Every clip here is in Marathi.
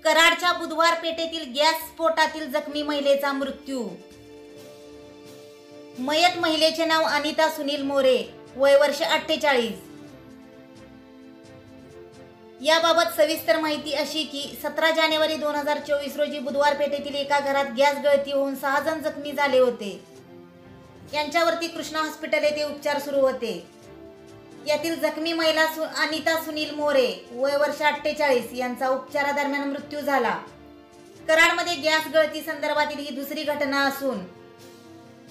कराडच्या बुधवार पेठेतील गॅस स्फोटातील जखमी महिलेचा मृत्यू। मयत महिलेचे नाव अनिता सुनील मोरे, वय वर्ष 48। याबाबत सविस्तर माहिती अशी की 17 जानेवारी 2024 रोजी बुधवार पेठेतील एका घरात गॅस गळती होऊन 6 जण जखमी झाले होते। यांच्यावरती कृष्णा हॉस्पिटल येथे उपचार सुरू होते। यातील जखमी महिला अनिता सुनील मोरे, वय वर्ष 48 यांचा उपचारादरम्यान मृत्यू झाला। कराडमध्ये गॅस गळती संदर्भातील ही दुसरी घटना असून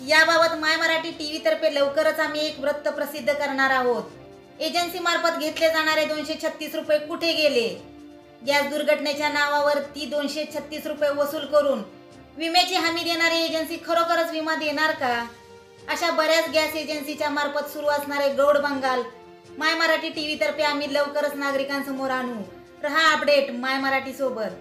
याबाबत माय मराठी टीव्ही तर्फे लवकरच आम्ही एक वृत्त प्रसिद्ध करणार आहोत। एजन्सी मार्फत घेतले जाणारे 236 रुपये कुठे गेले? गॅस दुर्घटनेच्या नावावर ती 236 रुपये वसूल करून विम्याची हमी देणारी एजन्सी खरोखरच विमा देणार का? अशा बऱ्याच गॅस एजन्सीच्या मार्फत सुरू असणारे गौड बंगाल माय मराठी टीव्ही तर्फे आम्ही लवकरच नागरिकांसमोर आणू। रहा अपडेट माय मराठी सोबत।